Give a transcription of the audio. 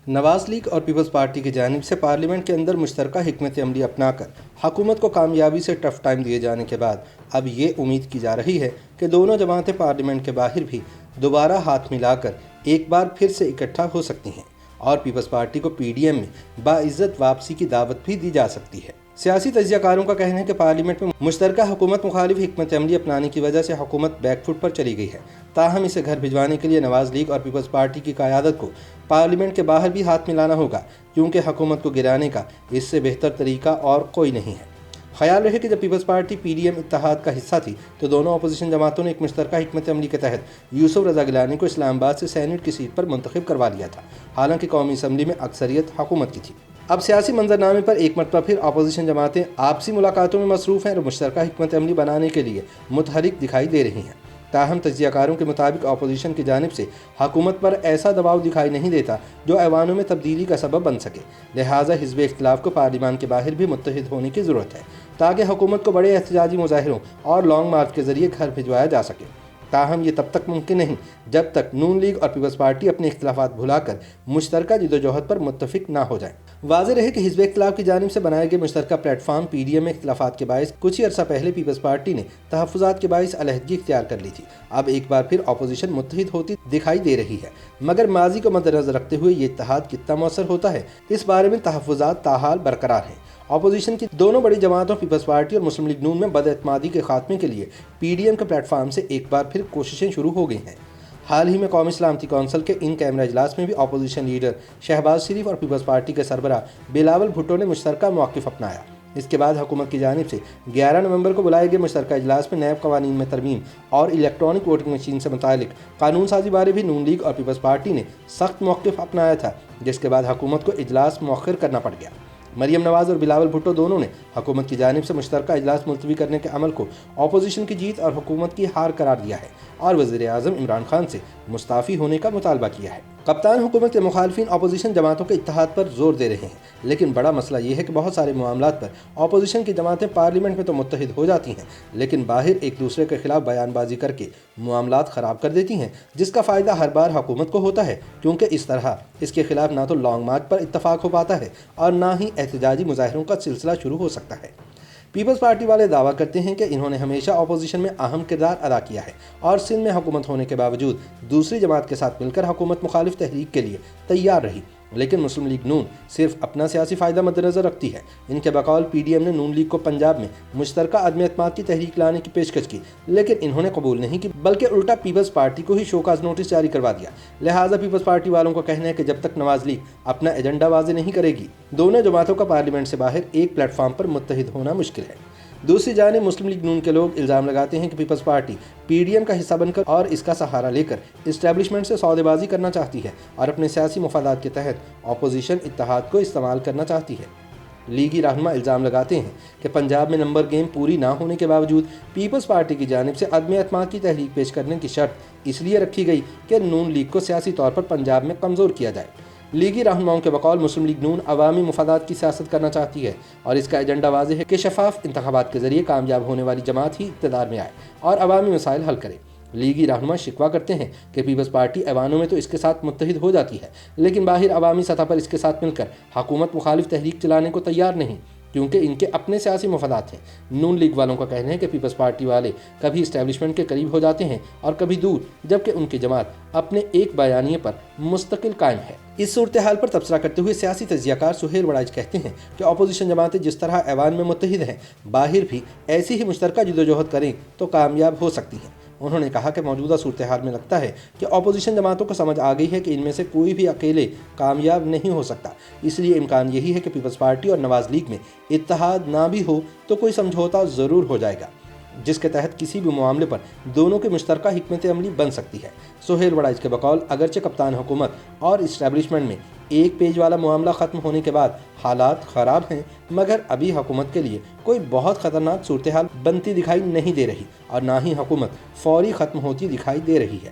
نواز league اور Peoples party کی جانب سے پارلیمنٹ کے اندر مشترکہ حکمت عملی اپنا کر حکومت کو کامیابی سے ٹف ٹائم دیے جانے کے بعد اب یہ امید کی جا رہی ہے کہ دونوں جماعتیں پارلیمنٹ کے باہر بھی دوبارہ ہاتھ ملا کر ایک بار پھر سے اکٹھا ہو سکتی ہیں اور پیپلز پارٹی کو پی ڈی ایم میں باعزت واپسی کی دعوت بھی دی جا سکتی ہے۔ سیاسی تجزیہ کاروں کا کہنا ہے کہ پارلیمنٹ میں مشترکہ حکومت مخالف حکمت عملی اپنانے کی وجہ سے حکومت بیک فٹ پر چلی گئی ہے، تاہم اسے گھر بھجوانے کے لیے نواز لیگ اور پیپلز پارٹی کی قیادت کو پارلیمنٹ کے باہر بھی ہاتھ ملانا ہوگا، کیونکہ حکومت کو گرانے کا اس سے بہتر طریقہ اور کوئی نہیں ہے۔ خیال رہے کہ جب Peoples Party P D M اتحاد کا حصہ تھی تو دونوں اپوزیشن جماعتوں نے ایک مشترکہ حکمت عملی کے تحت یوسف رضا گیلانی کو اسلام آباد سے سینیٹ کی سیٹ پر منتخب کروا لیا تھا، حالانکہ قومی اسمبلی میں اکثریت حکومت کی تھی۔ اب سیاسی منظرنامے پر ایک مرتبہ پھر اپوزیشن جماعتیں آپسی ملاقاتوں میں مصروف ہیں اور مشترکہ حکمت عملی بنانے کے لیے متحرک دکھائی دے رہی ہیں، تاہم تجزیہ کاروں کے مطابق اپوزیشن کی جانب سے حکومت پر ایسا دباؤ دکھائی نہیں دیتا جو ایوانوں میں تبدیلی کا سبب بن سکے، لہٰذا حزب اختلاف کو پارلیمان کے باہر بھی متحد ہونے کی ضرورت ہے تاکہ حکومت کو بڑے احتجاجی مظاہروں اور لانگ مارچ کے ذریعے گھر بھجوایا جا سکے۔ تاہم یہ تب تک ممکن نہیں جب تک نون لیگ اور پیپلز پارٹی اپنے اختلافات بھلا کر مشترکہ جدوجہد پر متفق نہ ہو جائیں۔ واضح رہے کہ حزب اختلاف کی جانب سے بنائے گئے مشترکہ platform P D M میں اختلافات کے باعث کچھ ہی عرصہ پہلے پیپلز پارٹی نے تحفظات کے باعث علیحدگی اختیار کر لی تھی۔ اب ایک بار پھر اپوزیشن متحد ہوتی دکھائی دے رہی ہے، مگر ماضی کو مد نظر رکھتے ہوئے یہ اتحاد کتنا مؤثر ہوتا ہے اس بارے میں تحفظات تاحال برقرار ہیں۔ اپوزیشن کی دونوں بڑی جماعتوں پیپلز پارٹی اور مسلم لیگ نون میں بد اعتمادی کے خاتمے کے لیے پی ڈی ایم کے پلیٹ فارم سے ایک بار پھر کوششیں شروع ہو گئی ہیں۔ حال ہی میں قومی سلامتی کونسل کے ان کیمرہ اجلاس میں بھی اپوزیشن لیڈر شہباز شریف اور پیپلز پارٹی کے سربراہ بلاول بھٹو نے مشترکہ موقف اپنایا۔ اس کے بعد حکومت کی جانب سے 11 نومبر کو بلائے گئے مشترکہ اجلاس میں نیب قوانین میں ترمیم اور الیکٹرانک ووٹنگ مشین سے متعلق قانون سازی بارے بھی نون لیگ اور پیپلز پارٹی نے سخت موقف اپنایا تھا، جس کے بعد حکومت کو اجلاس مؤخر کرنا پڑ گیا۔ مریم نواز اور بلاول بھٹو دونوں نے حکومت کی جانب سے مشترکہ اجلاس ملتوی کرنے کے عمل کو اپوزیشن کی جیت اور حکومت کی ہار قرار دیا ہے اور وزیر اعظم عمران خان سے مستعفی ہونے کا مطالبہ کیا ہے۔ کپتان حکومت کے مخالفین اپوزیشن جماعتوں کے اتحاد پر زور دے رہے ہیں، لیکن بڑا مسئلہ یہ ہے کہ بہت سارے معاملات پر اپوزیشن کی جماعتیں پارلیمنٹ میں تو متحد ہو جاتی ہیں، لیکن باہر ایک دوسرے کے خلاف بیان بازی کر کے معاملات خراب کر دیتی ہیں، جس کا فائدہ ہر بار حکومت کو ہوتا ہے، کیونکہ اس طرح اس کے خلاف نہ تو لانگ مارچ پر اتفاق ہو پاتا ہے اور نہ ہی احتجاجی مظاہروں کا سلسلہ شروع ہو سکتا ہے۔ پیپلز پارٹی والے دعویٰ کرتے ہیں کہ انہوں نے ہمیشہ اپوزیشن میں اہم کردار ادا کیا ہے اور سندھ میں حکومت ہونے کے باوجود دوسری جماعت کے ساتھ مل کر حکومت مخالف تحریک کے لیے تیار رہی، لیکن مسلم لیگ نون صرف اپنا سیاسی فائدہ مد نظر رکھتی ہے۔ ان کے بقول پی ڈی ایم نے نون لیگ کو پنجاب میں مشترکہ عدم اعتماد کی تحریک لانے کی پیشکش کی، لیکن انہوں نے قبول نہیں کی بلکہ الٹا پیپلز پارٹی کو ہی شوکاز نوٹس جاری کروا دیا۔ لہٰذا پیپلز پارٹی والوں کا کہنا ہے کہ جب تک نواز لیگ اپنا ایجنڈا واضح نہیں کرے گی، دونوں جماعتوں کا پارلیمنٹ سے باہر ایک پلیٹ فارم پر متحد ہونا مشکل ہے۔ دوسری جانب مسلم لیگ نون کے لوگ الزام لگاتے ہیں کہ Peoples Party P D M کا حصہ بن کر اور اس کا سہارا لے کر اسٹیبلشمنٹ سے سودے بازی کرنا چاہتی ہے اور اپنے سیاسی مفادات کے تحت اپوزیشن اتحاد کو استعمال کرنا چاہتی ہے۔ لیگی رہنما الزام لگاتے ہیں کہ پنجاب میں نمبر گیم پوری نہ ہونے کے باوجود پیپلز پارٹی کی جانب سے عدم اعتماد کی تحریک پیش کرنے کی شرط اس لیے رکھی گئی کہ نون لیگ کو سیاسی طور پر پنجاب میں کمزور کیا جائے۔ لیگی رہنماؤں کے بقول مسلم لیگ نون عوامی مفادات کی سیاست کرنا چاہتی ہے اور اس کا ایجنڈا واضح ہے کہ شفاف انتخابات کے ذریعے کامیاب ہونے والی جماعت ہی اقتدار میں آئے اور عوامی مسائل حل کرے۔ لیگی رہنما شکوہ کرتے ہیں کہ پیپلز پارٹی ایوانوں میں تو اس کے ساتھ متحد ہو جاتی ہے، لیکن باہر عوامی سطح پر اس کے ساتھ مل کر حکومت مخالف تحریک چلانے کو تیار نہیں، کیونکہ ان کے اپنے سیاسی مفادات ہیں۔ نون لیگ والوں کا کہنا ہے کہ پیپلز پارٹی والے کبھی اسٹیبلشمنٹ کے قریب ہو جاتے ہیں اور کبھی دور، جبکہ ان کی جماعت اپنے ایک بیانیے پر مستقل قائم ہے۔ اس صورتحال پر تبصرہ کرتے ہوئے سیاسی تجزیہ کار سہیل وڑائچ کہتے ہیں کہ اپوزیشن جماعتیں جس طرح ایوان میں متحد ہیں، باہر بھی ایسی ہی مشترکہ جدوجہد کریں تو کامیاب ہو سکتی ہیں۔ انہوں نے کہا کہ موجودہ صورتحال میں لگتا ہے کہ اپوزیشن جماعتوں کو سمجھ آ گئی ہے کہ ان میں سے کوئی بھی اکیلے کامیاب نہیں ہو سکتا، اس لیے امکان یہی ہے کہ پیپلز پارٹی اور نواز لیگ میں اتحاد نہ بھی ہو تو کوئی سمجھوتا ضرور ہو جائے گا، جس کے تحت کسی بھی معاملے پر دونوں کی مشترکہ حکمت عملی بن سکتی ہے۔ سہیل وڑائچ کے بقول اگرچہ کپتان حکومت اور اسٹیبلشمنٹ میں ایک پیج والا معاملہ ختم ہونے کے بعد حالات خراب ہیں، مگر ابھی حکومت کے لیے کوئی بہت خطرناک صورتحال بنتی دکھائی نہیں دے رہی اور نہ ہی حکومت فوری ختم ہوتی دکھائی دے رہی ہے۔